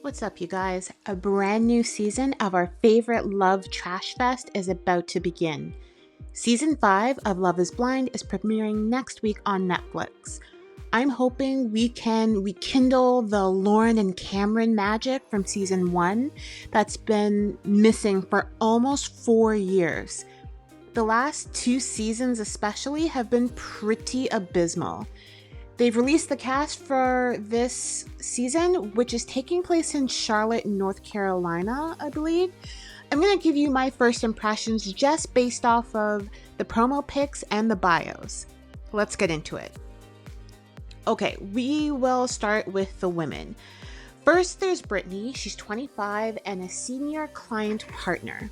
What's up, you guys? A brand new season of our favorite Love Trash Fest is about to begin. Season 5 of Love is Blind is premiering next week on Netflix. I'm hoping we can rekindle the Lauren and Cameron magic from season 1 that's been missing for almost 4 years. The last 2 seasons especially have been pretty abysmal. They've released the cast for this season, which is taking place in Charlotte, North Carolina, I believe. I'm going to give you my first impressions just based off of the promo pics and the bios. Let's get into it. Okay, we will start with the women. First, there's Brittany. She's 25 and a senior client partner.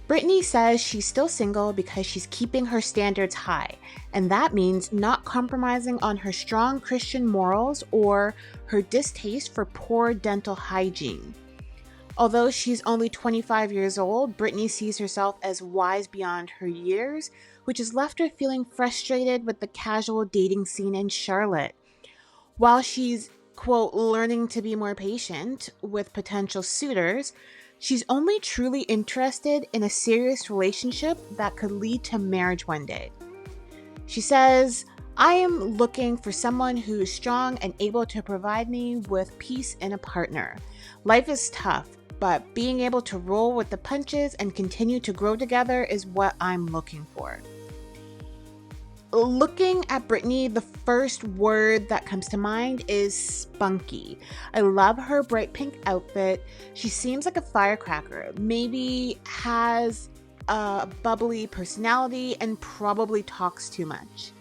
Brittany says she's still single because she's keeping her standards high, and that means not compromising on her strong Christian morals or her distaste for poor dental hygiene. Although she's only 25 years old, Brittany sees herself as wise beyond her years, which has left her feeling frustrated with the casual dating scene in Charlotte. While she's, quote, learning to be more patient with potential suitors, she's only truly interested in a serious relationship that could lead to marriage one day. She says, "I am looking for someone who is strong and able to provide me with peace in a partner. Life is tough, but being able to roll with the punches and continue to grow together is what I'm looking for." Looking at Brittany, the first word that comes to mind is spunky. I love her bright pink outfit. She seems like a firecracker, maybe has a bubbly personality and probably talks too much.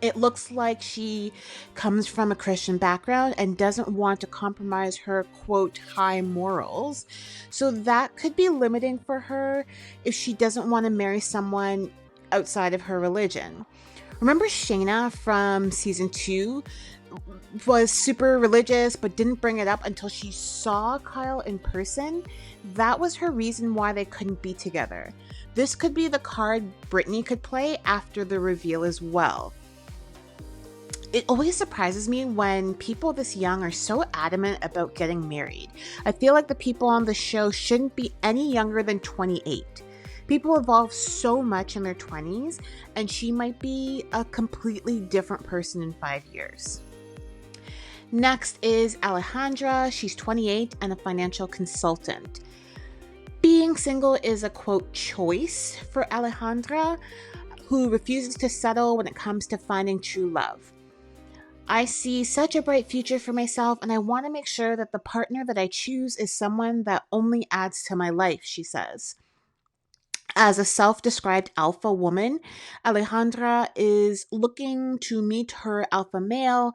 It looks like she comes from a Christian background and doesn't want to compromise her, quote, high morals. So that could be limiting for her if she doesn't want to marry someone outside of her religion. Remember Shayna from season 2 was super religious but didn't bring it up until she saw Kyle in person? That was her reason why they couldn't be together. This could be the card Brittany could play after the reveal as well. It always surprises me when people this young are so adamant about getting married. I feel like the people on the show shouldn't be any younger than 28. People evolve so much in their 20s, and she might be a completely different person in 5 years. Next is Alejandra. She's 28 and a financial consultant. Being single is a, quote, choice for Alejandra, who refuses to settle when it comes to finding true love. "I see such a bright future for myself, and I want to make sure that the partner that I choose is someone that only adds to my life," she says. As a self-described alpha woman, Alejandra is looking to meet her alpha male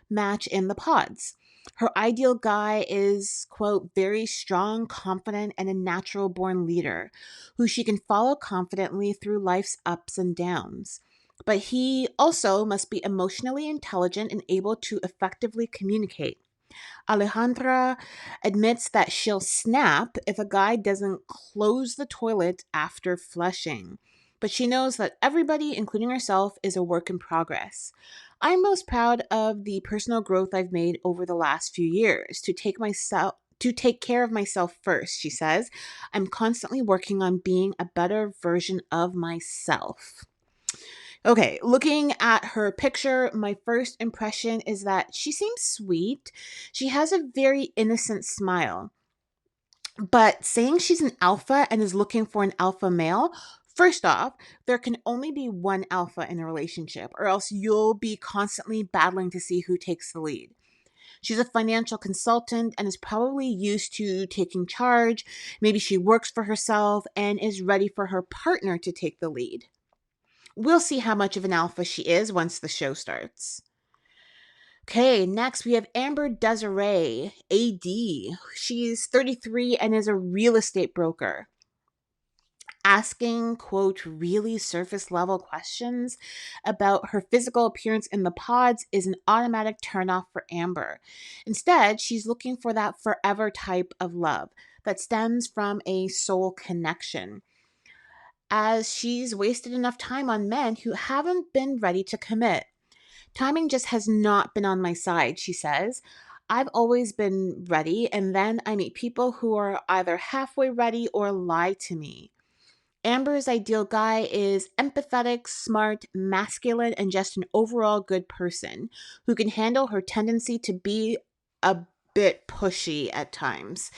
match in the pods. Her ideal guy is, quote, very strong, confident, and a natural born leader who she can follow confidently through life's ups and downs. But he also must be emotionally intelligent and able to effectively communicate. Alejandra admits that she'll snap if a guy doesn't close the toilet after flushing, but she knows that everybody, including herself, is a work in progress. "I'm most proud of the personal growth I've made over the last few years to take care of myself first," she says. "I'm constantly working on being a better version of myself." Okay, looking at her picture, my first impression is that she seems sweet. She has a very innocent smile. But saying she's an alpha and is looking for an alpha male, first off, there can only be one alpha in a relationship, or else you'll be constantly battling to see who takes the lead. She's a financial consultant and is probably used to taking charge. Maybe she works for herself and is ready for her partner to take the lead. We'll see how much of an alpha she is once the show starts. Okay, next we have Amber Desiree, AD. She's 33 and is a real estate broker. Asking, quote, really surface level questions about her physical appearance in the pods is an automatic turnoff for Amber. Instead, she's looking for that forever type of love that stems from a soul connection, as she's wasted enough time on men who haven't been ready to commit. "Timing just has not been on my side," she says. I've always been ready, and then I meet people who are either halfway ready or lie to me. Amber's ideal guy is empathetic, smart, masculine, and just an overall good person who can handle her tendency to be a bit pushy at times.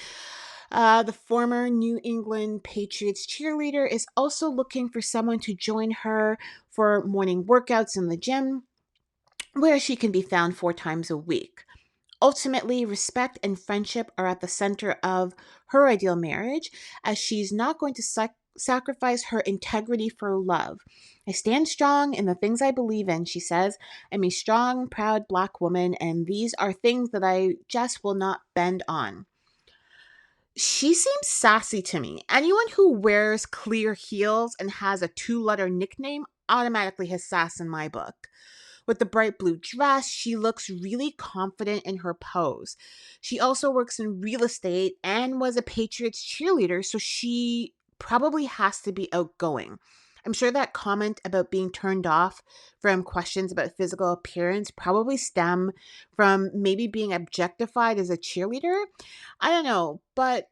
The former New England Patriots cheerleader is also looking for someone to join her for morning workouts in the gym, where she can be found 4 times a week. Ultimately, respect and friendship are at the center of her ideal marriage, as she's not going to sacrifice her integrity for love. I stand strong in the things I believe in, she says. I'm a strong, proud Black woman, and these are things that I just will not bend on. She seems sassy to me. Anyone who wears clear heels and has a 2-letter nickname automatically has sass in my book. With the bright blue dress, she looks really confident in her pose. She also works in real estate and was a Patriots cheerleader, so she probably has to be outgoing. I'm sure that comment about being turned off from questions about physical appearance probably stem from maybe being objectified as a cheerleader. I don't know, but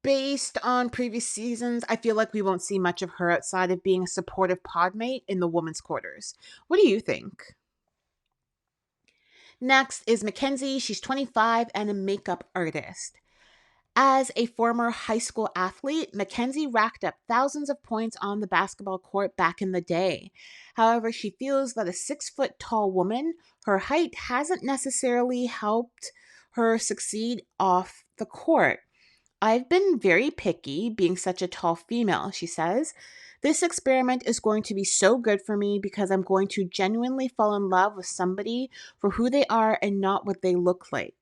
based on previous seasons, I feel like we won't see much of her outside of being a supportive podmate in the women's quarters. What do you think? Next is Mackenzie. She's 25 and a makeup artist. As a former high school athlete, Mackenzie racked up thousands of points on the basketball court back in the day. However, she feels that a 6 foot tall woman, her height hasn't necessarily helped her succeed off the court. I've been very picky being such a tall female, she says. This experiment is going to be so good for me because I'm going to genuinely fall in love with somebody for who they are and not what they look like.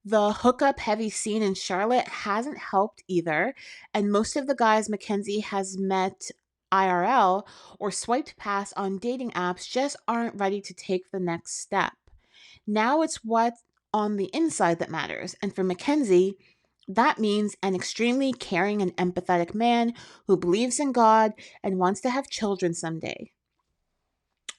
The hookup heavy scene in Charlotte hasn't helped either, and most of the guys Mackenzie has met IRL or swiped past on dating apps just aren't ready to take the next step. Now it's what's on the inside that matters, and for Mackenzie, that means an extremely caring and empathetic man who believes in God and wants to have children someday.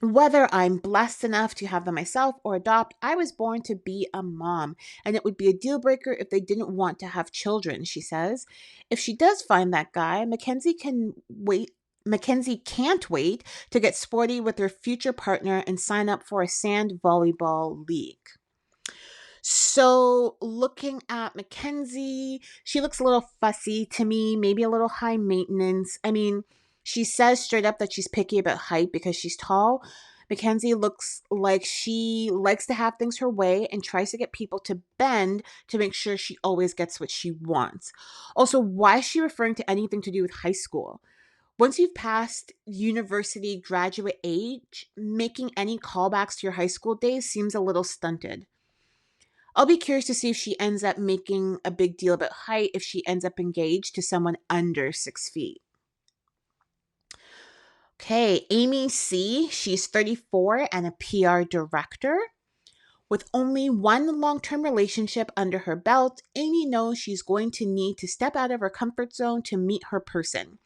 Whether I'm blessed enough to have them myself or adopt, I was born to be a mom, and it would be a deal breaker if they didn't want to have children, she says. If she does find that guy, Mackenzie can't wait to get sporty with her future partner and sign up for a sand volleyball league. So, looking at Mackenzie, she looks a little fussy to me, maybe a little high maintenance. I mean, she says straight up that she's picky about height because she's tall. Mackenzie looks like she likes to have things her way and tries to get people to bend to make sure she always gets what she wants. Also, why is she referring to anything to do with high school? Once you've passed university graduate age, making any callbacks to your high school days seems a little stunted. I'll be curious to see if she ends up making a big deal about height if she ends up engaged to someone under 6 feet. Okay, Amy C. She's 34 and a PR director. With only one long term relationship under her belt, Amy knows she's going to need to step out of her comfort zone to meet her person.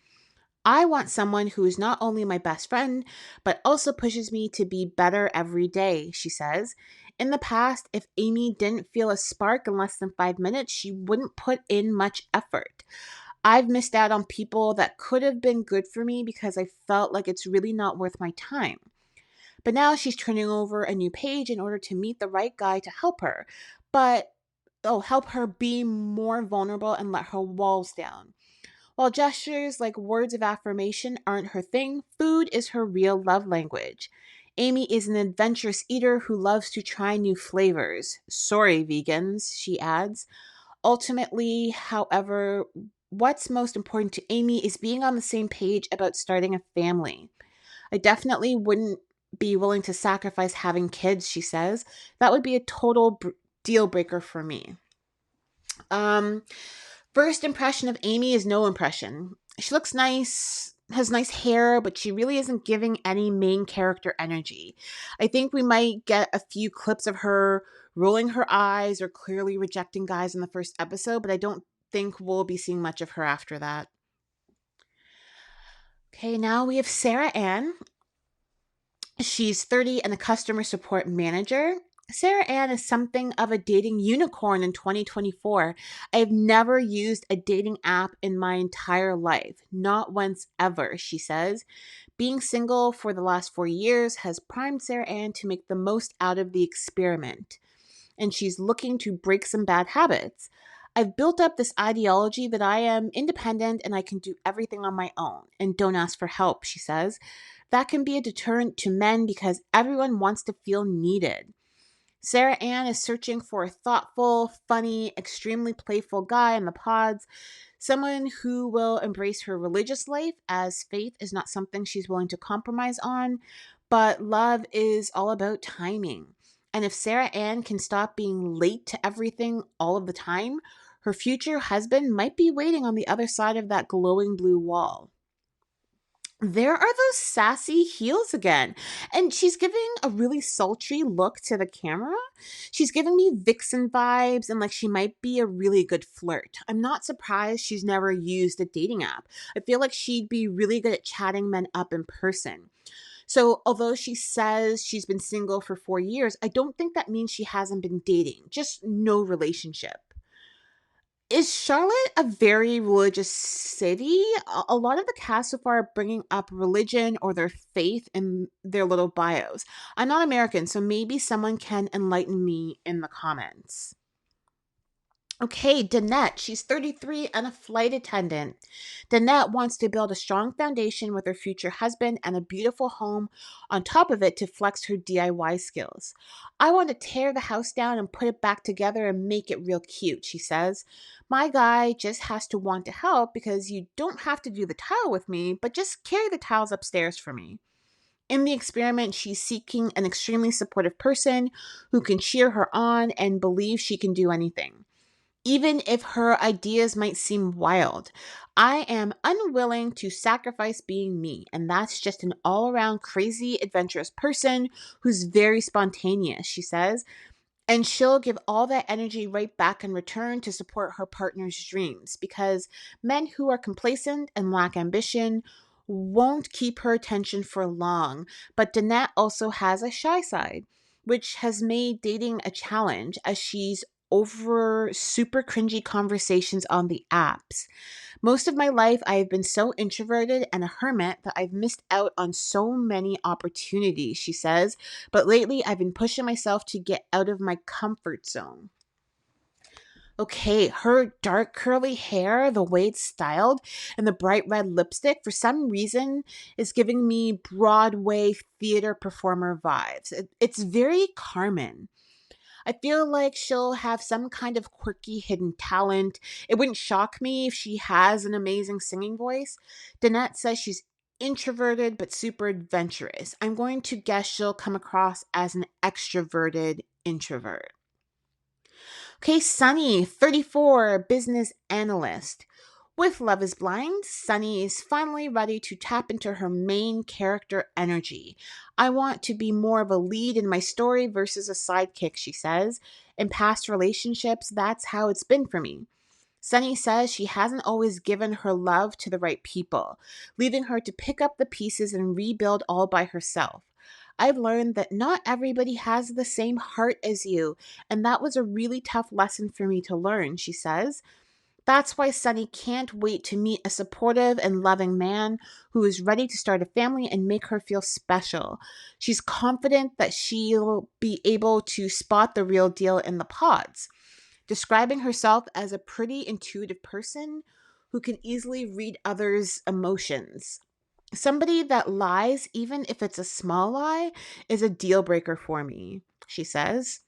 I want someone who is not only my best friend, but also pushes me to be better every day, she says. In the past, if Amy didn't feel a spark in less than 5 minutes, she wouldn't put in much effort. I've missed out on people that could have been good for me because I felt like it's really not worth my time. But now she's turning over a new page in order to meet the right guy to help her. Help her be more vulnerable and let her walls down. While gestures like words of affirmation aren't her thing, food is her real love language. Amy is an adventurous eater who loves to try new flavors. Sorry, vegans, she adds. Ultimately, however, what's most important to Amy is being on the same page about starting a family. I definitely wouldn't be willing to sacrifice having kids, she says. That would be a total deal breaker for me. First impression of Amy is no impression. She looks nice, has nice hair, but she really isn't giving any main character energy. I think we might get a few clips of her rolling her eyes or clearly rejecting guys in the first episode, but I don't think we'll be seeing much of her after that. Okay, now we have Sarah Ann. She's 30 and a customer support manager. Sarah Ann is something of a dating unicorn in 2024. I've never used a dating app in my entire life, not once ever, she says. Being single for the last 4 years has primed Sarah Ann to make the most out of the experiment, and she's looking to break some bad habits. I've built up this ideology that I am independent and I can do everything on my own and don't ask for help, she says. That can be a deterrent to men because everyone wants to feel needed. Sarah Ann is searching for a thoughtful, funny, extremely playful guy in the pods, someone who will embrace her religious life, as faith is not something she's willing to compromise on, but love is all about timing. And if Sarah Ann can stop being late to everything all of the time, her future husband might be waiting on the other side of that glowing blue wall. There are those sassy heels again. And she's giving a really sultry look to the camera. She's giving me vixen vibes and like she might be a really good flirt. I'm not surprised she's never used a dating app. I feel like she'd be really good at chatting men up in person. So, although she says she's been single for 4 years, I don't think that means she hasn't been dating, just no relationship. Is Charlotte a very religious city? A lot of the cast so far are bringing up religion or their faith in their little bios. I'm not American, so maybe someone can enlighten me in the comments. Okay, Danette, she's 33 and a flight attendant. Danette wants to build a strong foundation with her future husband and a beautiful home on top of it to flex her DIY skills. I want to tear the house down and put it back together and make it real cute, she says. My guy just has to want to help because you don't have to do the tile with me, but just carry the tiles upstairs for me. In the experiment, she's seeking an extremely supportive person who can cheer her on and believe she can do anything even if her ideas might seem wild. I am unwilling to sacrifice being me, and that's just an all around crazy, adventurous person who's very spontaneous, she says. And she'll give all that energy right back in return to support her partner's dreams because men who are complacent and lack ambition won't keep her attention for long. But Danette also has a shy side, which has made dating a challenge as she's over super cringy conversations on the apps. Most of my life, I have been so introverted and a hermit that I've missed out on so many opportunities, she says. But lately, I've been pushing myself to get out of my comfort zone. Okay, her dark curly hair, the way it's styled, and the bright red lipstick, for some reason, is giving me Broadway theater performer vibes. It's very Carmen. I feel like she'll have some kind of quirky hidden talent. It wouldn't shock me if she has an amazing singing voice. Danette says she's introverted but super adventurous. I'm going to guess she'll come across as an extroverted introvert. Okay, Sunny, 34, business analyst. With Love is Blind, Sunny is finally ready to tap into her main character energy. I want to be more of a lead in my story versus a sidekick, she says. In past relationships, that's how it's been for me. Sunny says she hasn't always given her love to the right people, leaving her to pick up the pieces and rebuild all by herself. I've learned that not everybody has the same heart as you, and that was a really tough lesson for me to learn, she says. That's why Sunny can't wait to meet a supportive and loving man who is ready to start a family and make her feel special. She's confident that she'll be able to spot the real deal in the pods, describing herself as a pretty intuitive person who can easily read others' emotions. Somebody that lies, even if it's a small lie, is a deal breaker for me, she says.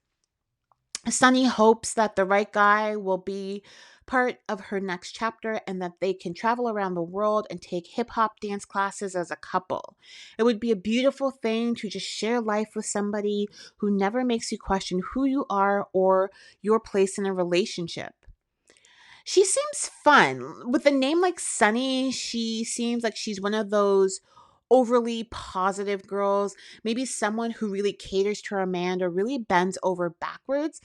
Sunny hopes that the right guy will be part of her next chapter and that they can travel around the world and take hip hop dance classes as a couple. It would be a beautiful thing to just share life with somebody who never makes you question who you are or your place in a relationship. She seems fun. With a name like Sunny, she seems like she's one of those overly positive girls, maybe someone who really caters to her man or really bends over backwards.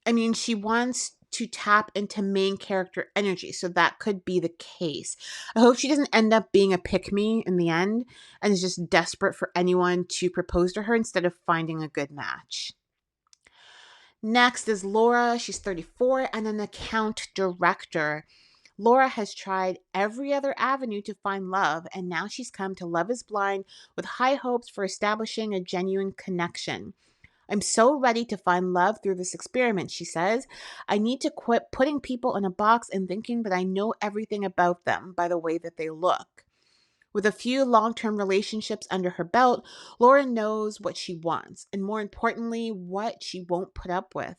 I mean, she wants to tap into main character energy, so that could be the case. I hope she doesn't end up being a pick me in the end and is just desperate for anyone to propose to her instead of finding a good match. Next is Laura. She's 34 and an account director. Laura has tried every other avenue to find love, and now she's come to Love is Blind with high hopes for establishing a genuine connection. I'm so ready to find love through this experiment, she says. I need to quit putting people in a box and thinking that I know everything about them by the way that they look. With a few long term relationships under her belt, Laura knows what she wants, and more importantly, what she won't put up with.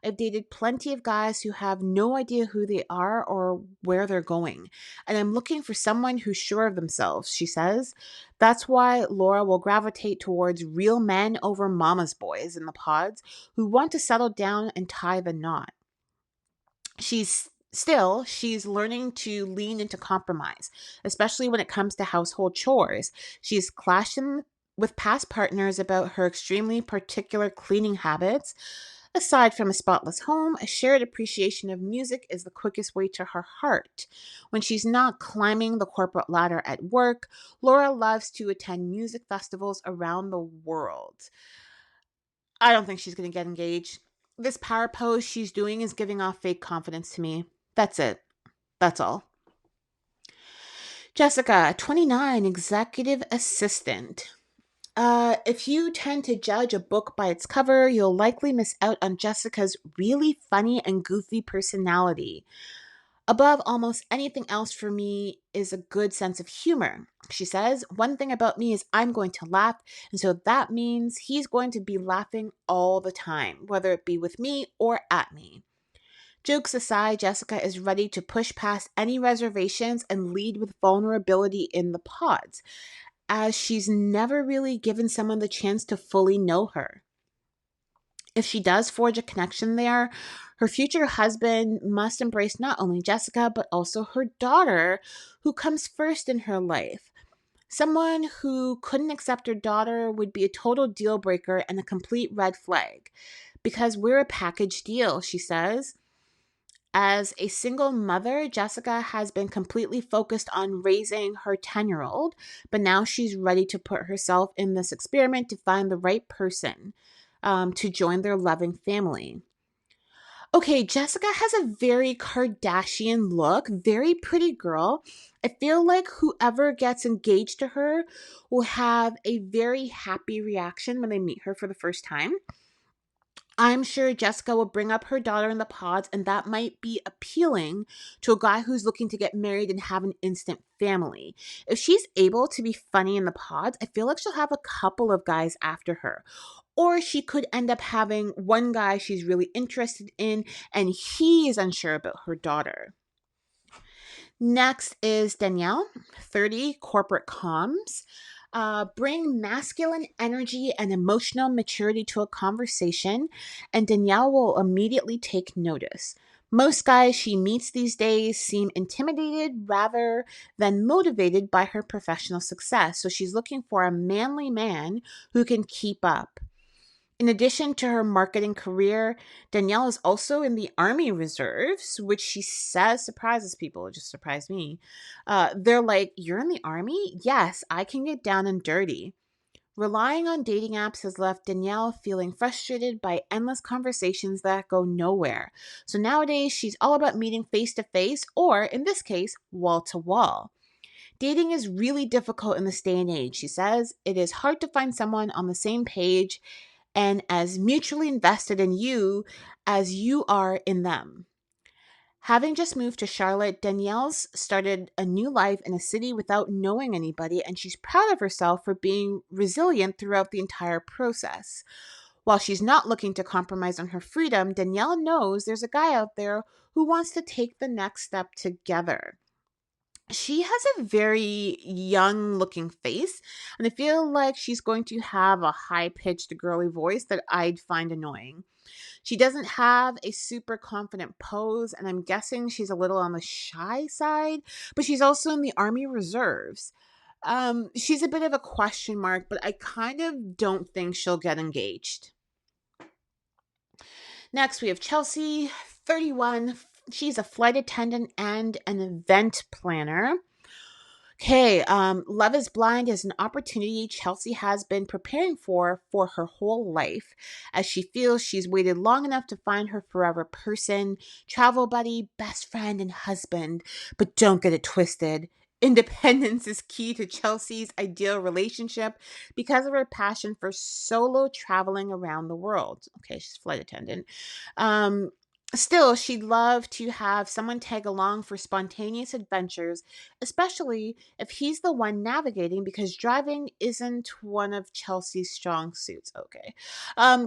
I've dated plenty of guys who have no idea who they are or where they're going, and I'm looking for someone who's sure of themselves, she says. That's why Laura will gravitate towards real men over mama's boys in the pods who want to settle down and tie the knot. She's learning to lean into compromise, especially when it comes to household chores. She's clashing with past partners about her extremely particular cleaning habits. Aside from a spotless home, a shared appreciation of music is the quickest way to her heart. When she's not climbing the corporate ladder at work, Laura loves to attend music festivals around the world. I don't think she's going to get engaged. This power pose she's doing is giving off fake confidence to me. That's it. That's all. Jessica, 29, executive assistant. If you tend to judge a book by its cover, you'll likely miss out on Jessica's really funny and goofy personality. Above almost anything else for me is a good sense of humor. She says, one thing about me is I'm going to laugh, and so that means he's going to be laughing all the time, whether it be with me or at me. Jokes aside, Jessica is ready to push past any reservations and lead with vulnerability in the pods, as she's never really given someone the chance to fully know her. If she does forge a connection there, her future husband must embrace not only Jessica, but also her daughter, who comes first in her life. Someone who couldn't accept her daughter would be a total deal breaker and a complete red flag. Because we're a package deal, she says. As a single mother, Jessica has been completely focused on raising her 10-year-old, but now she's ready to put herself in this experiment to find the right person to join their loving family. Okay, Jessica has a very Kardashian look, very pretty girl. I feel like whoever gets engaged to her will have a very happy reaction when they meet her for the first time. I'm sure Jessica will bring up her daughter in the pods, and that might be appealing to a guy who's looking to get married and have an instant family. If she's able to be funny in the pods, I feel like she'll have a couple of guys after her. Or she could end up having one guy she's really interested in, and he is unsure about her daughter. Next is Danielle, 30, corporate comms. Bring masculine energy and emotional maturity to a conversation, and Danielle will immediately take notice. Most guys she meets these days seem intimidated rather than motivated by her professional success, so she's looking for a manly man who can keep up. In addition to her marketing career, Danielle is also in the Army Reserves, which she says surprises people. It just surprised me. They're like, "You're in the Army? Yes, I can get down and dirty." Relying on dating apps has left Danielle feeling frustrated by endless conversations that go nowhere. So nowadays, she's all about meeting face to face, or in this case, wall to wall. Dating is really difficult in this day and age, she says. It is hard to find someone on the same page and as mutually invested in you as you are in them. Having just moved to Charlotte, Danielle's started a new life in a city without knowing anybody, and she's proud of herself for being resilient throughout the entire process. While she's not looking to compromise on her freedom, Danielle knows there's a guy out there who wants to take the next step together. She has a very young looking face, and I feel like she's going to have a high pitched girly voice that I'd find annoying. She doesn't have a super confident pose, and I'm guessing she's a little on the shy side, but she's also in the Army Reserves. She's a bit of a question mark, but I kind of don't think she'll get engaged. Next, we have Chelsea, 31. She's a flight attendant and an event planner. Okay, Love is Blind is an opportunity Chelsea has been preparing for her whole life, as she feels she's waited long enough to find her forever person, travel buddy, best friend, and husband. But don't get it twisted. Independence is key to Chelsea's ideal relationship because of her passion for solo traveling around the world. Okay, she's a flight attendant. Um, Still, she'd love to have someone tag along for spontaneous adventures, especially if he's the one navigating, because driving isn't one of Chelsea's strong suits. Okay.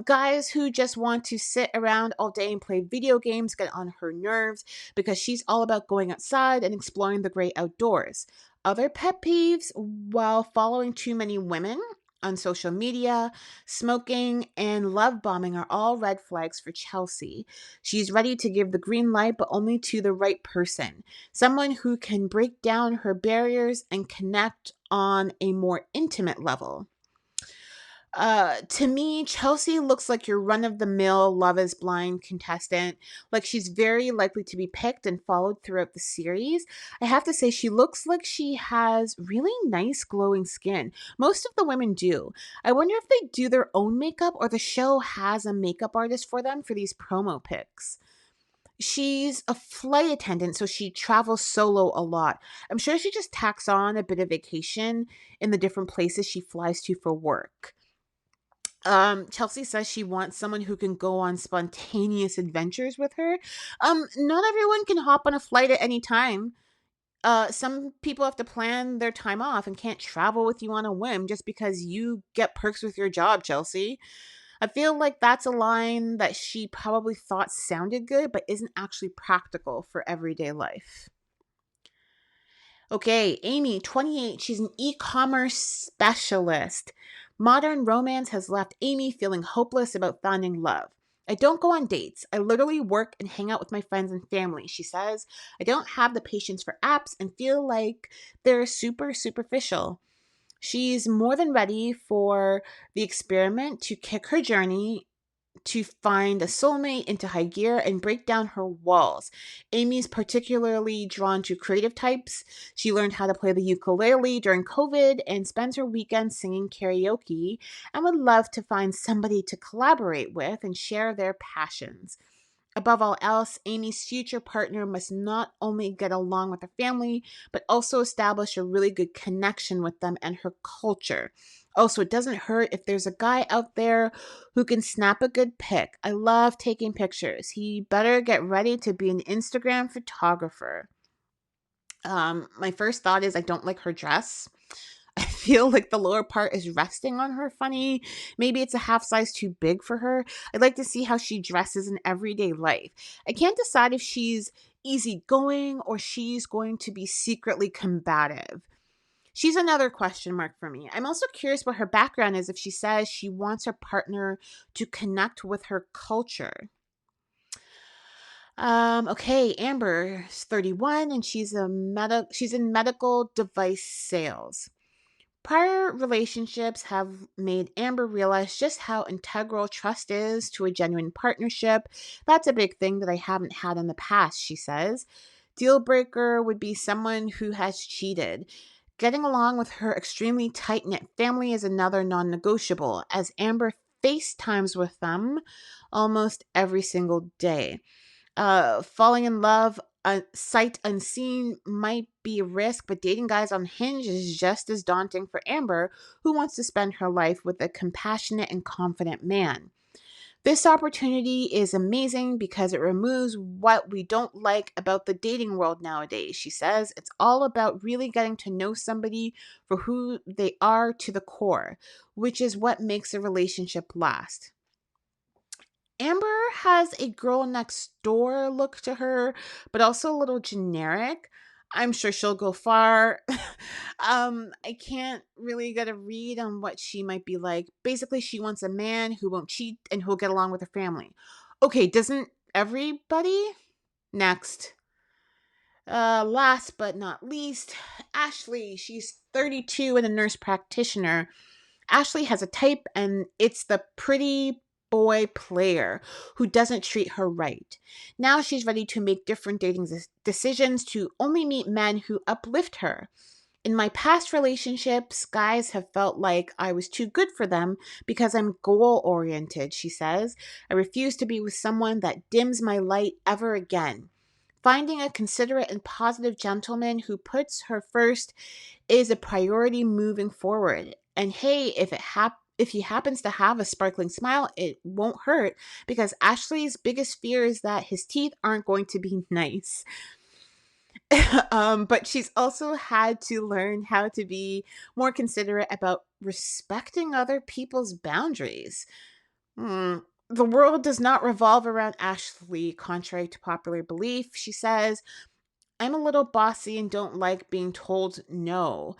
Guys who just want to sit around all day and play video games get on her nerves because she's all about going outside and exploring the great outdoors. Other pet peeves: while following too many women on social media, smoking, and love bombing are all red flags for Chelsea. She's ready to give the green light, but only to the right person, someone who can break down her barriers and connect on a more intimate level. To me, Chelsea looks like your run of the mill Love is Blind contestant. Like, she's very likely to be picked and followed throughout the series. I have to say, she looks like she has really nice glowing skin. Most of the women do. I wonder if they do their own makeup or the show has a makeup artist for them for these promo pics. She's a flight attendant, so she travels solo a lot. I'm sure she just tacks on a bit of vacation in the different places she flies to for work. Chelsea says she wants someone who can go on spontaneous adventures with her. Not everyone can hop on a flight at any time. Some people have to plan their time off and can't travel with you on a whim just because you get perks with your job, Chelsea. I feel like that's a line that she probably thought sounded good, but isn't actually practical for everyday life. Okay, Amy, 28. She's an e commerce specialist. Modern romance has left Amy feeling hopeless about finding love. I don't go on dates. I literally work and hang out with my friends and family, she says. I don't have the patience for apps and feel like they're super superficial. She's more than ready for the experiment to kick her journey to find a soulmate into high gear and break down her walls. Amy's particularly drawn to creative types. She learned how to play the ukulele during COVID and spends her weekends singing karaoke and would love to find somebody to collaborate with and share their passions. Above all else, Amy's future partner must not only get along with her family, but also establish a really good connection with them and her culture. Also, it doesn't hurt if there's a guy out there who can snap a good pic. I love taking pictures. He better get ready to be an Instagram photographer. My first thought is I don't like her dress. I feel like the lower part is resting on her funny. Maybe it's a half size too big for her. I'd like to see how she dresses in everyday life. I can't decide if she's easygoing or she's going to be secretly combative. She's another question mark for me. I'm also curious what her background is if she says she wants her partner to connect with her culture. Okay, Amber is 31 and she's in medical device sales. Prior relationships have made Amber realize just how integral trust is to a genuine partnership. That's a big thing that I haven't had in the past, she says. Deal breaker would be someone who has cheated. Getting along with her extremely tight knit family is another non negotiable, as Amber FaceTimes with them almost every single day. Falling in love sight unseen might be a risk, but dating guys on Hinge is just as daunting for Amber, who wants to spend her life with a compassionate and confident man. This opportunity is amazing because it removes what we don't like about the dating world nowadays, she says. It's all about really getting to know somebody for who they are to the core, which is what makes a relationship last. Amber has a girl next door look to her, but also a little generic. I'm sure she'll go far. I can't really get a read on what she might be like. Basically, she wants a man who won't cheat and who'll get along with her family. Okay, doesn't everybody? Next. Last but not least, Ashley. She's 32 and a nurse practitioner. Ashley has a type, and it's the pretty boy player who doesn't treat her right. Now she's ready to make different dating decisions to only meet men who uplift her. In my past relationships, guys have felt like I was too good for them because I'm goal oriented, she says. I refuse to be with someone that dims my light ever again. Finding a considerate and positive gentleman who puts her first is a priority moving forward. And hey, if he happens to have a sparkling smile, it won't hurt because Ashley's biggest fear is that his teeth aren't going to be nice. But she's also had to learn how to be more considerate about respecting other people's boundaries. Hmm. The world does not revolve around Ashley, contrary to popular belief, she says. I'm a little bossy and don't like being told no.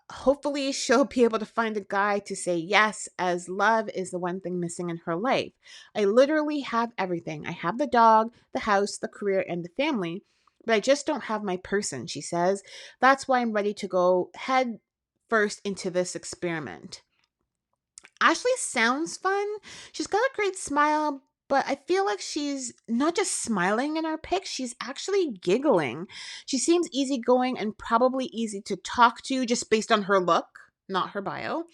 Hopefully, she'll be able to find a guy to say yes, as love is the one thing missing in her life. I literally have everything. I have the dog, the house, the career, and the family, but I just don't have my person, she says. That's why I'm ready to go head first into this experiment. Ashley sounds fun. She's got a great smile, but I feel like she's not just smiling in her pics, she's actually giggling. She seems easygoing and probably easy to talk to just based on her look, not her bio.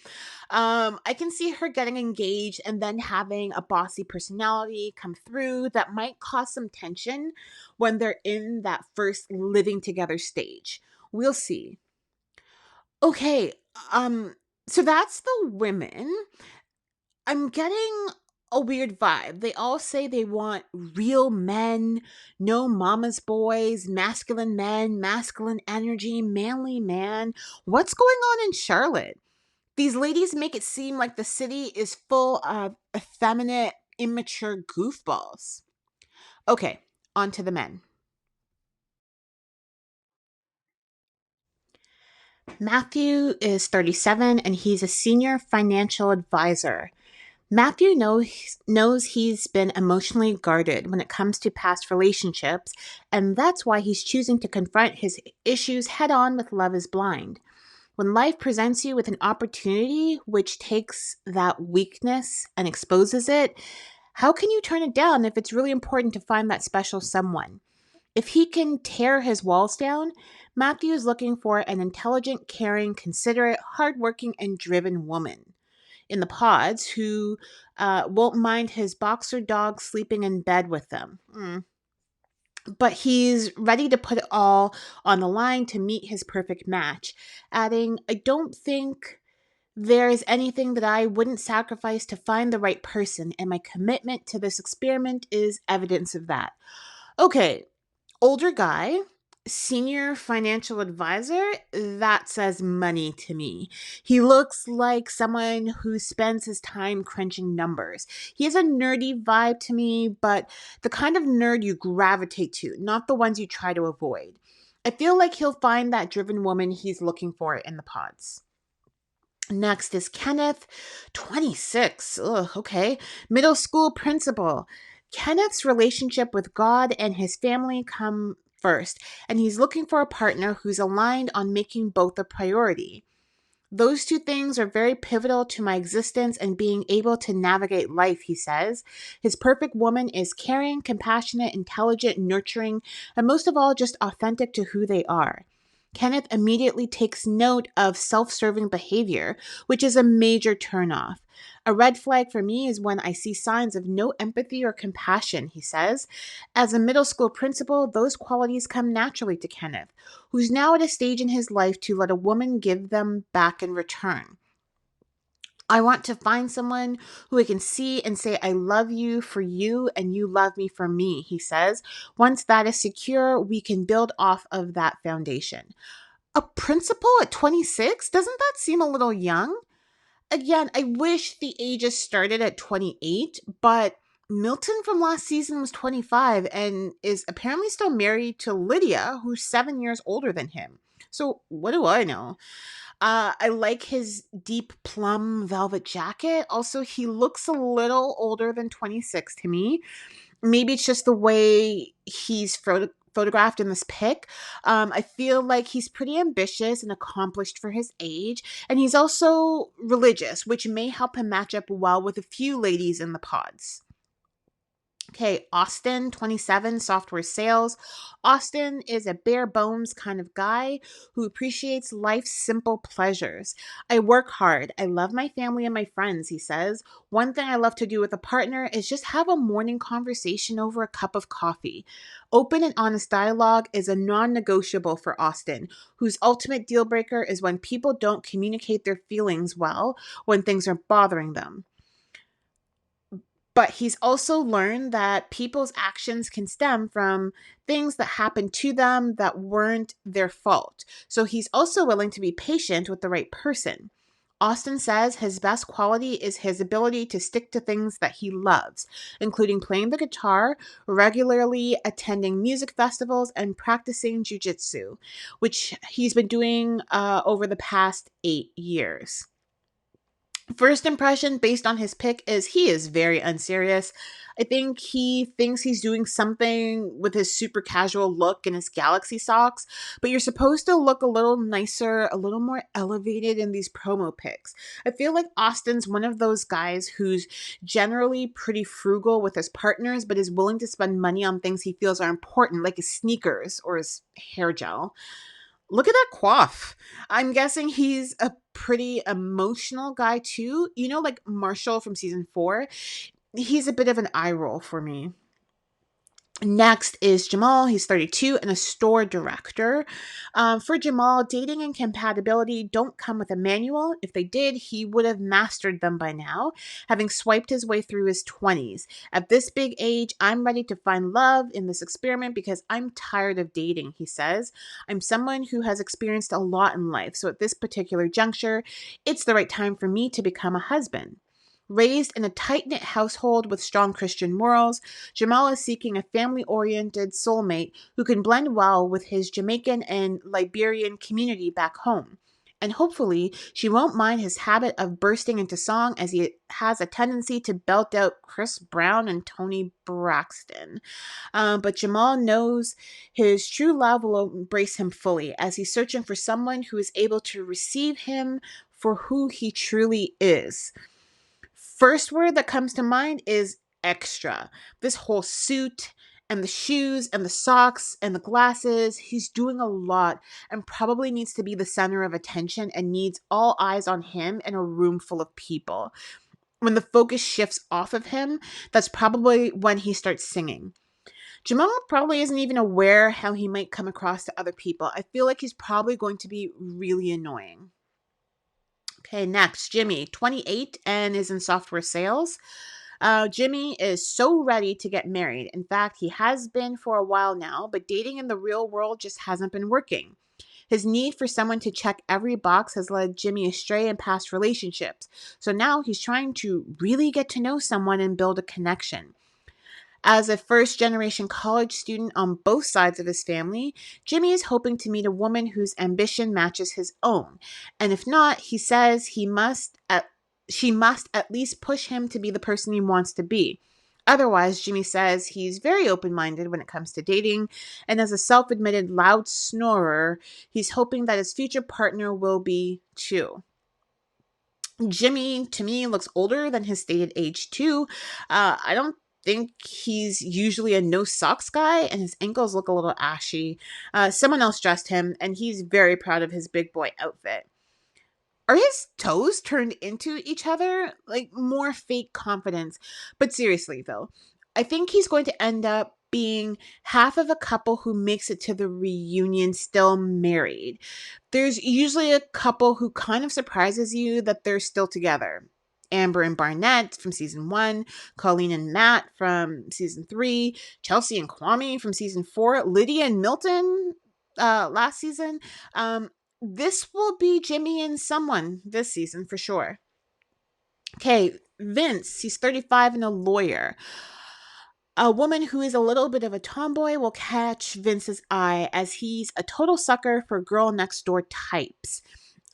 I can see her getting engaged and then having a bossy personality come through that might cause some tension when they're in that first living together stage. We'll see. Okay, um, so that's the women. I'm getting a weird vibe. They all say they want real men, no mama's boys, masculine men, masculine energy, manly man. What's going on in Charlotte? These ladies make it seem like the city is full of effeminate, immature goofballs. Okay, on to the men. Matthew is 37 and he's a senior financial advisor. Matthew knows he's been emotionally guarded when it comes to past relationships, and that's why he's choosing to confront his issues head on with Love is Blind. When life presents you with an opportunity which takes that weakness and exposes it, how can you turn it down if it's really important to find that special someone? If he can tear his walls down, Matthew is looking for an intelligent, caring, considerate, hardworking, and driven woman in the pods who won't mind his boxer dog sleeping in bed with them. But he's ready to put it all on the line to meet his perfect match, adding, I don't think there is anything that I wouldn't sacrifice to find the right person, and my commitment to this experiment is evidence of that. Okay, older guy, senior financial advisor, that says money to me. He looks like someone who spends his time crunching numbers. He has a nerdy vibe to me, but the kind of nerd you gravitate to, not the ones you try to avoid. I feel like he'll find that driven woman he's looking for in the pods. Next is Kenneth, 26. Ugh, okay. Middle school principal. Kenneth's relationship with God and his family come first, and he's looking for a partner who's aligned on making both a priority. Those two things are very pivotal to my existence and being able to navigate life, he says. His perfect woman is caring, compassionate, intelligent, nurturing, and most of all, just authentic to who they are. Kenneth immediately takes note of self serving behavior, which is a major turnoff. A red flag for me is when I see signs of no empathy or compassion, he says. As a middle school principal, those qualities come naturally to Kenneth, who's now at a stage in his life to let a woman give them back in return. I want to find someone who I can see and say, I love you for you and you love me for me, he says. Once that is secure, we can build off of that foundation. A principal at 26? Doesn't that seem a little young? Again, I wish the ages started at 28, but Milton from last season was 25 and is apparently still married to Lydia, who's 7 years older than him. So, what do I know? I like his deep plum velvet jacket. Also, he looks a little older than 26 to me. Maybe it's just the way he's photographed in this pic. I feel like he's pretty ambitious and accomplished for his age, and he's also religious, which may help him match up well with a few ladies in the pods. Okay, Austin, 27, software sales. Austin is a bare bones kind of guy who appreciates life's simple pleasures. I work hard. I love my family and my friends, he says. One thing I love to do with a partner is just have a morning conversation over a cup of coffee. Open and honest dialogue is a non negotiable for Austin, whose ultimate deal breaker is when people don't communicate their feelings well when things are bothering them. But he's also learned that people's actions can stem from things that happened to them that weren't their fault. So he's also willing to be patient with the right person. Austin says his best quality is his ability to stick to things that he loves, including playing the guitar, regularly attending music festivals, and practicing jujitsu, which he's been doing over the past 8 years. First impression based on his pick is he is very unserious. I think he thinks he's doing something with his super casual look and his galaxy socks, but you're supposed to look a little nicer, a little more elevated in these promo pics. I feel like Austin's one of those guys who's generally pretty frugal with his partners, but is willing to spend money on things he feels are important, like his sneakers or his hair gel. Look at that coif. I'm guessing he's a pretty emotional guy too. You know, like Marshall from season 4. He's a bit of an eye roll for me. Next is Jamal. He's 32 and a store director. For Jamal, dating and compatibility don't come with a manual. If they did, he would have mastered them by now, having swiped his way through his 20s. At this big age, I'm ready to find love in this experiment because I'm tired of dating, he says. I'm someone who has experienced a lot in life, so at this particular juncture, it's the right time for me to become a husband. Raised in a tight knit household with strong Christian morals, Jamal is seeking a family oriented soulmate who can blend well with his Jamaican and Liberian community back home. And hopefully, she won't mind his habit of bursting into song as he has a tendency to belt out Chris Brown and Tony Braxton. But Jamal knows his true love will embrace him fully as he's searching for someone who is able to receive him for who he truly is. First word that comes to mind is extra. This whole suit and the shoes and the socks and the glasses, he's doing a lot and probably needs to be the center of attention and needs all eyes on him in a room full of people. When the focus shifts off of him, that's probably when he starts singing. Jamal probably isn't even aware how he might come across to other people. I feel like he's probably going to be really annoying. Okay, next, Jimmy, 28 and is in software sales. Jimmy is so ready to get married. In fact, he has been for a while now, but dating in the real world just hasn't been working. His need for someone to check every box has led Jimmy astray in past relationships. So now he's trying to really get to know someone and build a connection. As a first generation college student on both sides of his family, Jimmy is hoping to meet a woman whose ambition matches his own. And if not, he says she must at least push him to be the person he wants to be. Otherwise, Jimmy says he's very open minded when it comes to dating, and as a self admitted loud snorer, he's hoping that his future partner will be too. Jimmy, to me, looks older than his stated age, too. I don't think he's usually a no socks guy, and his ankles look a little ashy. Someone else dressed him, and he's very proud of his big boy outfit. Are his toes turned into each other? Like more fake confidence. But seriously, though, I think he's going to end up being half of a couple who makes it to the reunion still married. There's usually a couple who kind of surprises you that they're still together. Amber and Barnett from season 1, Colleen and Matt from season 3, Chelsea and Kwame from season 4, Lydia and Milton last season. This will be Jimmy and someone this season for sure. Okay, Vince, he's 35 and a lawyer. A woman who is a little bit of a tomboy will catch Vince's eye as he's a total sucker for girl next door types.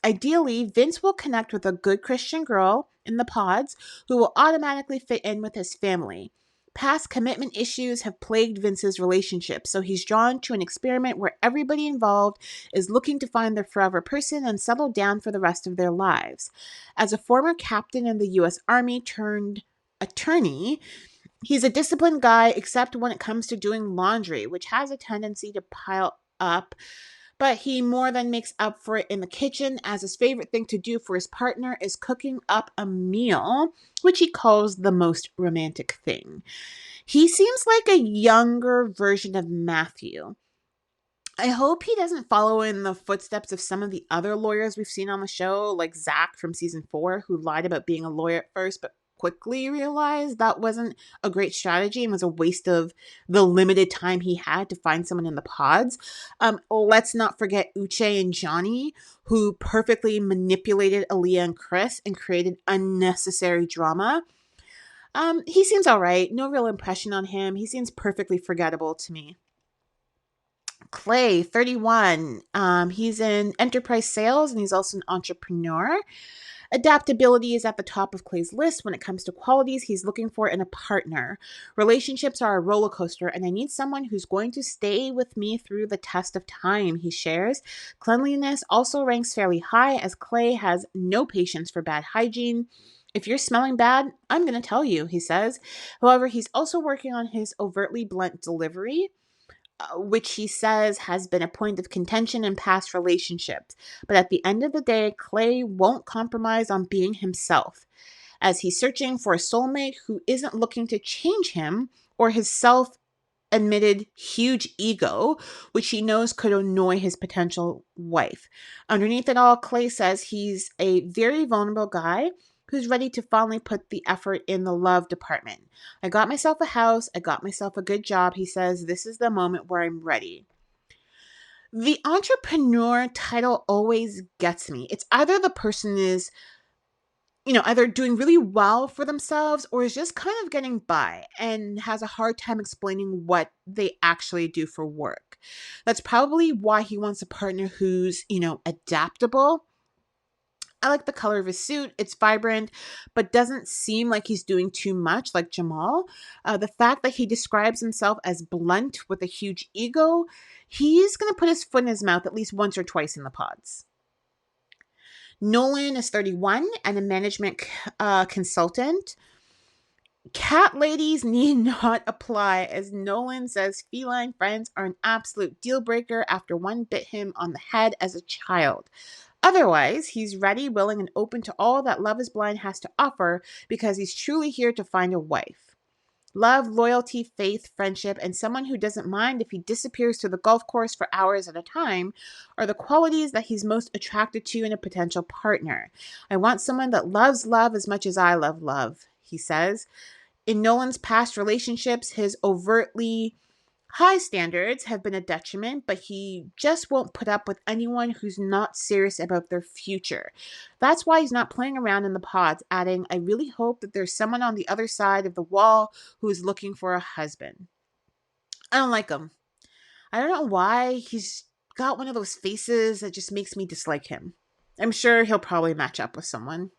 Ideally, Vince will connect with a good Christian girl in the pods who will automatically fit in with his family. Past commitment issues have plagued Vince's relationship, so he's drawn to an experiment where everybody involved is looking to find their forever person and settle down for the rest of their lives. As a former captain in the U.S. Army turned attorney, He's a disciplined guy, except when it comes to doing laundry, which has a tendency to pile up, but he more than makes up for it in the kitchen, as his favorite thing to do for his partner is cooking up a meal, which he calls the most romantic thing. He seems like a younger version of Matthew. I hope he doesn't follow in the footsteps of some of the other lawyers we've seen on the show, like Zach from season 4, who lied about being a lawyer at first, but quickly realized that wasn't a great strategy and was a waste of the limited time he had to find someone in the pods. Let's not forget Uche and Johnny, who perfectly manipulated Aaliyah and Chris and created unnecessary drama. He seems all right. No real impression on him. He seems perfectly forgettable to me. Clay, 31. He's in enterprise sales and he's also an entrepreneur. Adaptability is at the top of Clay's list when it comes to qualities he's looking for in a partner. Relationships are a roller coaster, and I need someone who's going to stay with me through the test of time, he shares. Cleanliness also ranks fairly high, as Clay has no patience for bad hygiene. If you're smelling bad, I'm going to tell you, he says. However, he's also working on his overtly blunt delivery, which he says has been a point of contention in past relationships. But at the end of the day, Clay won't compromise on being himself, as he's searching for a soulmate who isn't looking to change him or his self admitted huge ego, which he knows could annoy his potential wife. Underneath it all, Clay says he's a very vulnerable guy who's ready to finally put the effort in the love department. I got myself a house, I got myself a good job, he says. This is the moment where I'm ready. The entrepreneur title always gets me. It's either the person is either doing really well for themselves or is just kind of getting by and has a hard time explaining what they actually do for work. That's probably why he wants a partner who's, adaptable. I like the color of his suit. It's vibrant, but doesn't seem like he's doing too much like Jamal. The fact that he describes himself as blunt with a huge ego, he's going to put his foot in his mouth at least once or twice in the pods. Nolan is 31 and a management consultant. Cat ladies need not apply, as Nolan says feline friends are an absolute deal breaker after one bit him on the head as a child. Otherwise, he's ready, willing, and open to all that Love is Blind has to offer because he's truly here to find a wife. Love, loyalty, faith, friendship, and someone who doesn't mind if he disappears to the golf course for hours at a time are the qualities that he's most attracted to in a potential partner. I want someone that loves love as much as I love love, he says. In Nolan's past relationships, his overtly high standards have been a detriment, but he just won't put up with anyone who's not serious about their future. That's why he's not playing around in the pods, adding, I really hope that there's someone on the other side of the wall who is looking for a husband. I don't like him. I don't know why. He's got one of those faces that just makes me dislike him. I'm sure he'll probably match up with someone.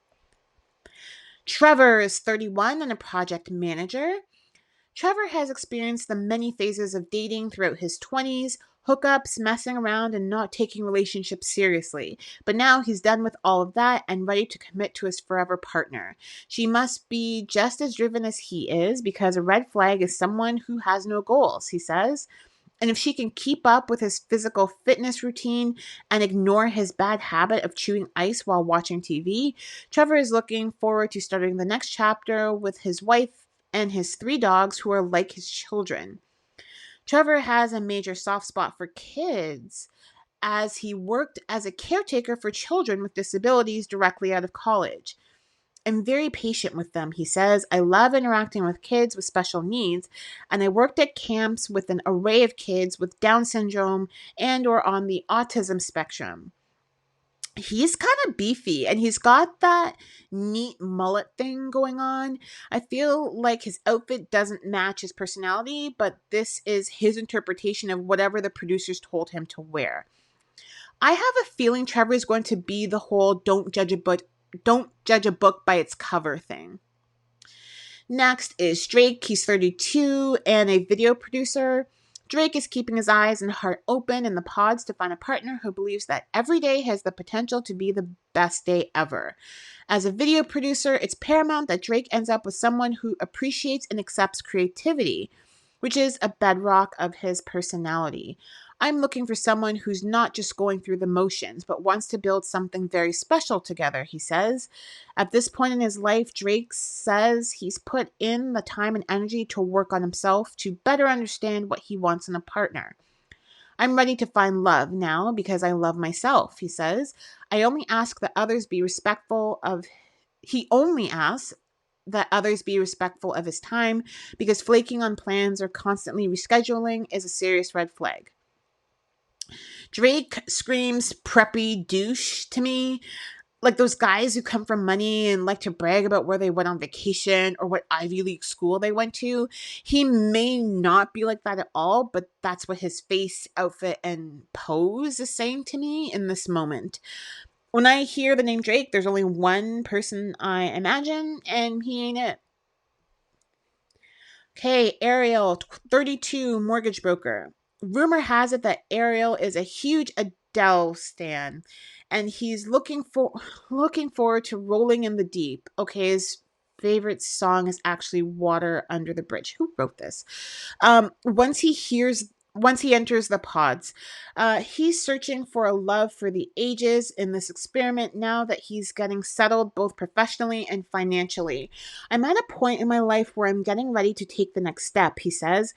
Trevor is 31 and a project manager. Trevor has experienced the many phases of dating throughout his 20s, hookups, messing around, and not taking relationships seriously. But now he's done with all of that and ready to commit to his forever partner. She must be just as driven as he is, because a red flag is someone who has no goals, he says. And if she can keep up with his physical fitness routine and ignore his bad habit of chewing ice while watching TV, Trevor is looking forward to starting the next chapter with his wife and his 3 dogs who are like his children. Trevor has a major soft spot for kids, as he worked as a caretaker for children with disabilities directly out of college. I'm very patient with them, he says. I love interacting with kids with special needs, and I worked at camps with an array of kids with Down syndrome and or on the autism spectrum. He's kind of beefy and he's got that neat mullet thing going on. I feel like his outfit doesn't match his personality, but this is his interpretation of whatever the producers told him to wear. I have a feeling Trevor is going to be the whole don't judge a book by its cover thing. Next is Drake. He's 32 and a video producer. Drake is keeping his eyes and heart open in the pods to find a partner who believes that every day has the potential to be the best day ever. As a video producer, it's paramount that Drake ends up with someone who appreciates and accepts creativity, which is a bedrock of his personality. I'm looking for someone who's not just going through the motions, but wants to build something very special together, he says. At this point in his life, Drake says he's put in the time and energy to work on himself to better understand what he wants in a partner. I'm ready to find love now because I love myself, he says. I only ask that others be respectful of He only asks that others be respectful of his time because flaking on plans or constantly rescheduling is a serious red flag. Drake screams preppy douche to me, like those guys who come from money and like to brag about where they went on vacation or what Ivy League school they went to. He may not be like that at all, but that's what his face, outfit, and pose is saying to me in this moment. When I hear the name Drake, there's only one person I imagine, and he ain't it. Okay, Ariel, 32, mortgage broker. Rumor has it that Ariel is a huge Adele stan, and he's looking forward to rolling in the deep. Okay, his favorite song is actually Water Under the Bridge. Who wrote this? Once he enters the pods, he's searching for a love for the ages in this experiment now that he's getting settled both professionally and financially. I'm at a point in my life where I'm getting ready to take the next step, he says.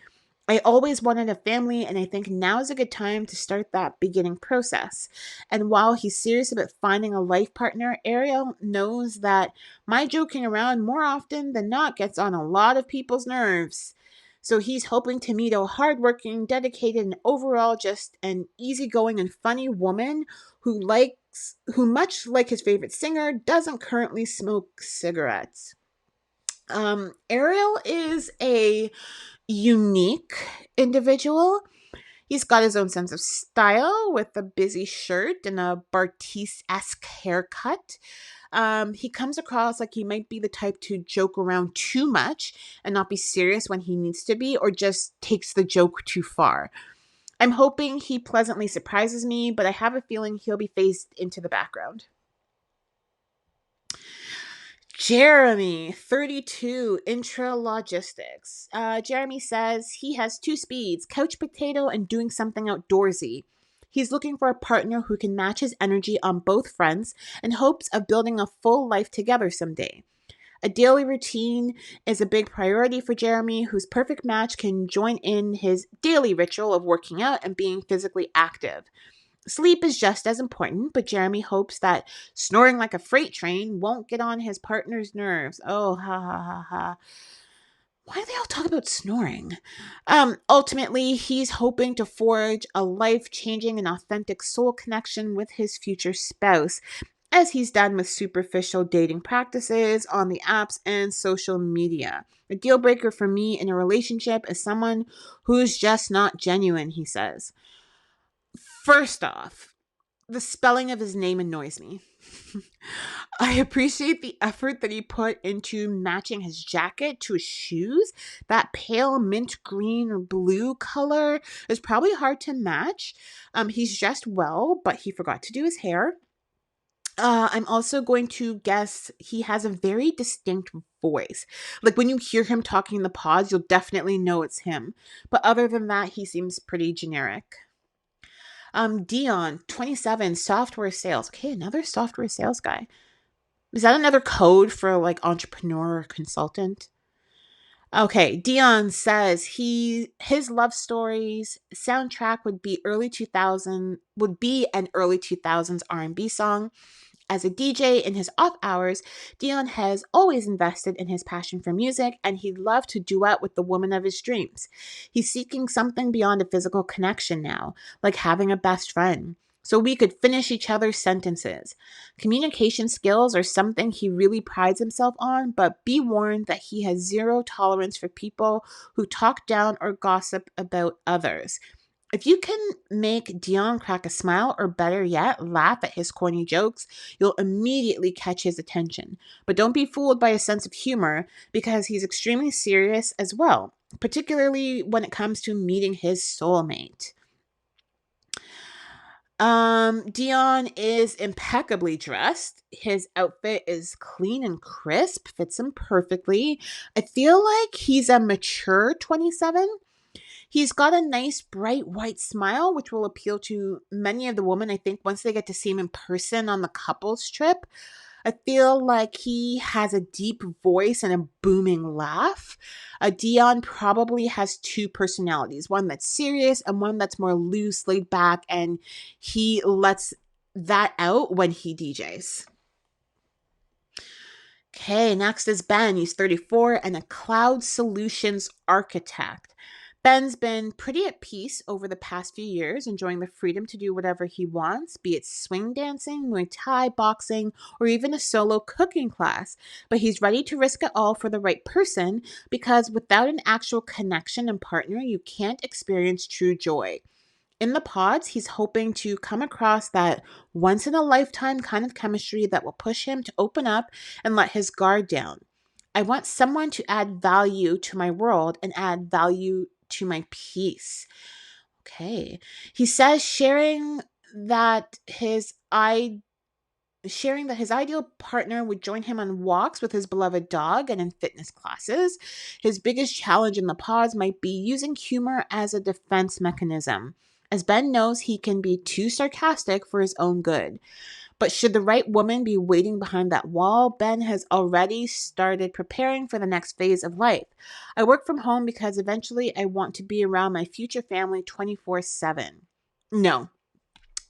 I always wanted a family, and I think now is a good time to start that beginning process. And while he's serious about finding a life partner, Ariel knows that my joking around more often than not gets on a lot of people's nerves. So he's hoping to meet a hardworking, dedicated, and overall just an easygoing and funny woman who much like his favorite singer, doesn't currently smoke cigarettes. Ariel is a unique individual. He's got his own sense of style with a busy shirt and a Bartise-esque haircut. He comes across like he might be the type to joke around too much and not be serious when he needs to be, or just takes the joke too far. I'm hoping he pleasantly surprises me, but I have a feeling he'll be phased into the background. Jeremy, 32, intralogistics. Jeremy says he has two speeds, couch potato and doing something outdoorsy. He's looking for a partner who can match his energy on both fronts and hopes of building a full life together someday. A daily routine is a big priority for Jeremy, whose perfect match can join in his daily ritual of working out and being physically active. Sleep is just as important, but Jeremy hopes that snoring like a freight train won't get on his partner's nerves. Oh, ha ha ha ha. Why do they all talk about snoring? Ultimately, he's hoping to forge a life-changing and authentic soul connection with his future spouse, as he's done with superficial dating practices on the apps and social media. A deal breaker for me in a relationship is someone who's just not genuine, he says. First off, the spelling of his name annoys me. I appreciate the effort that he put into matching his jacket to his shoes. That pale mint green or blue color is probably hard to match. He's dressed well, but he forgot to do his hair. I'm also going to guess he has a very distinct voice. Like when you hear him talking in the pods, you'll definitely know it's him. But other than that, he seems pretty generic. Dion, 27, software sales. Okay, another software sales guy. Is that another code for like entrepreneur or consultant? Okay, Dion says his love stories soundtrack would be an early 2000s R&B song. As a DJ in his off hours, Dion has always invested in his passion for music, and he'd love to duet with the woman of his dreams. He's seeking something beyond a physical connection now, like having a best friend, so we could finish each other's sentences. Communication skills are something he really prides himself on, but be warned that he has zero tolerance for people who talk down or gossip about others. If you can make Dion crack a smile, or better yet, laugh at his corny jokes, you'll immediately catch his attention. But don't be fooled by his sense of humor, because he's extremely serious as well. particularly when it comes to meeting his soulmate. Dion is impeccably dressed. His outfit is clean and crisp, fits him perfectly. I feel like he's a mature 27. He's got a nice bright white smile, which will appeal to many of the women, I think, once they get to see him in person on the couples trip. I feel like he has a deep voice and a booming laugh. Dion probably has two personalities, one that's serious and one that's more loose, laid back, and he lets that out when he DJs. Okay, next is Ben. He's 34 and a cloud solutions architect. Ben's been pretty at peace over the past few years, enjoying the freedom to do whatever he wants, be it swing dancing, Muay Thai, boxing, or even a solo cooking class. But he's ready to risk it all for the right person because without an actual connection and partner, you can't experience true joy. In the pods, he's hoping to come across that once in a lifetime kind of chemistry that will push him to open up and let his guard down. I want someone to add value to my world and add value to my peace. Okay. He says that his I sharing that his ideal partner would join him on walks with his beloved dog and in fitness classes. His biggest challenge in the pause might be using humor as a defense mechanism, as Ben knows he can be too sarcastic for his own good. But should the right woman be waiting behind that wall, Ben has already started preparing for the next phase of life. I work from home because eventually I want to be around my future family 24/7. No,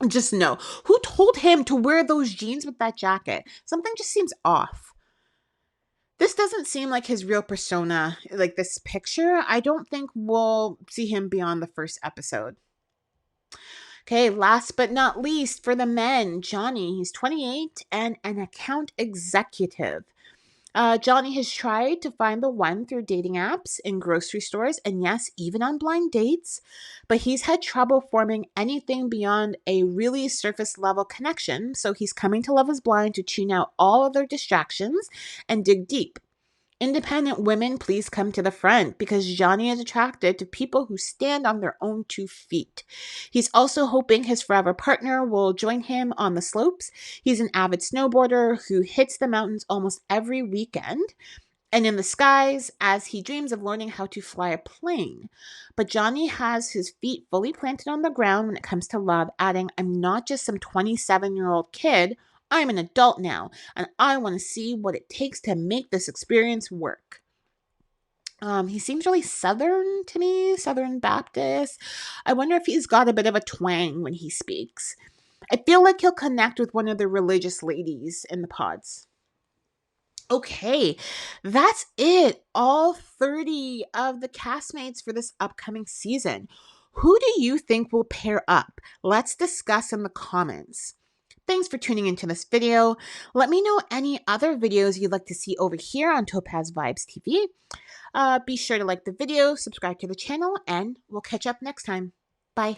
just no. Who told him to wear those jeans with that jacket? Something just seems off. This doesn't seem like his real persona, like this picture. I don't think we'll see him beyond the first episode. Okay, last but not least, for the men, Johnny. He's 28 and an account executive. Johnny has tried to find the one through dating apps, in grocery stores, and yes, even on blind dates, but he's had trouble forming anything beyond a really surface level connection, so he's coming to Love is Blind to tune out all other distractions and dig deep. Independent women, please come to the front because Johnny is attracted to people who stand on their own 2 feet. He's also hoping his forever partner will join him on the slopes. He's an avid snowboarder who hits the mountains almost every weekend and in the skies as he dreams of learning how to fly a plane. But Johnny has his feet fully planted on the ground when it comes to love, adding, I'm not just some 27-year-old kid. I'm an adult now, and I want to see what it takes to make this experience work. He seems really Southern to me, Southern Baptist. I wonder if he's got a bit of a twang when he speaks. I feel like he'll connect with one of the religious ladies in the pods. Okay, that's it. All 30 of the castmates for this upcoming season. Who do you think will pair up? Let's discuss in the comments. Thanks for tuning into this video. Let me know any other videos you'd like to see over here on Topaz Vibes TV. Be sure to like the video, subscribe to the channel, and we'll catch up next time. Bye.